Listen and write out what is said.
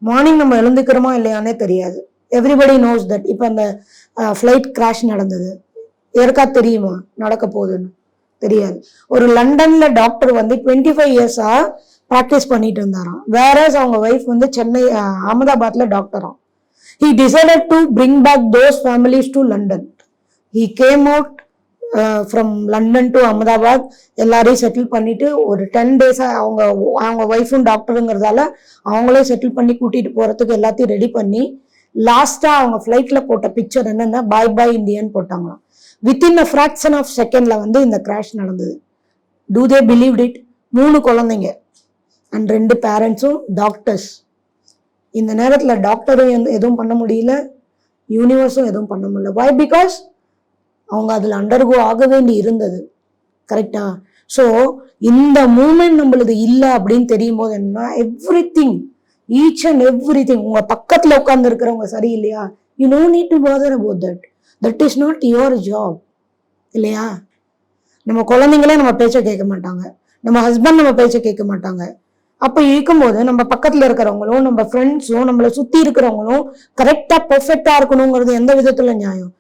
Morning நம்ம எழுந்துக்கிறோமா இல்லையானே தெரியாது. Everybody knows that. இப்போ அந்த ஃப்ளைட் கிராஷ் நடந்தது, யாருக்கா தெரியுமா நடக்க போகுதுன்னு? தெரியாது. ஒரு லண்டன்ல டாக்டர் வந்து 25 இயர்ஸா ப்ராக்டிஸ் பண்ணிட்டு இருந்தாராம். வேற அவங்க ஒய்ஃப் வந்து Chennai அகமதாபாத்ல டாக்டராம். He decided to bring back those families to London. He came out from London to Ahmedabad. எல்லாரையும் செட்டில் பண்ணிட்டு ஒரு 10 days அவங்க ஒய்ஃபும் டாக்டருங்கிறதால அவங்களே செட்டில் பண்ணி கூட்டிட்டு போறதுக்கு எல்லாத்தையும் ரெடி பண்ணி லாஸ்டா அவங்க ஃபிளைட்ல போட்ட பிக்சர் என்னன்னா பாய் பாய் இந்தியன் போட்டாங்களாம். வித்தின் அ ஃபிராக்ஷன் ஆஃப் செகண்ட்ல வந்து இந்த கிராஷ் நடந்தது. Two they believed it? 3 குழந்தைங்க அண்ட் 2 பேரண்ட்ஸும் டாக்டர்ஸ். இந்த நேரத்தில் டாக்டரும் எதுவும் பண்ண முடியல, யூனிவர்ஸும் எதுவும் பண்ண முடியல. வை? பிகாஸ் அவங்க அதில் அண்டர்கோ ஆக வேண்டி இருந்தது. கரெக்டா? ஸோ இந்த மூமெண்ட் நம்மளுக்கு இல்லை அப்படின்னு தெரியும் போது என்ன, everything, each and everything, உங்க பக்கத்தில் உட்கார்ந்து இருக்கிறவங்க சரி இல்லையா, you no need to bother about that. That is not your job. இல்லையா? நம்ம குழந்தைங்களே நம்ம பேச்சை கேட்க மாட்டாங்க, நம்ம ஹஸ்பண்ட் நம்ம பேச்சை கேட்க மாட்டாங்க. அப்ப இருக்கும்போது நம்ம பக்கத்துல இருக்கிறவங்களும் நம்ம ஃப்ரெண்ட்ஸும் நம்மளை சுத்தி இருக்கிறவங்களும் கரெக்டா பெர்ஃபெக்டா இருக்கணுங்கிறது எந்த விதத்துல நியாயம்?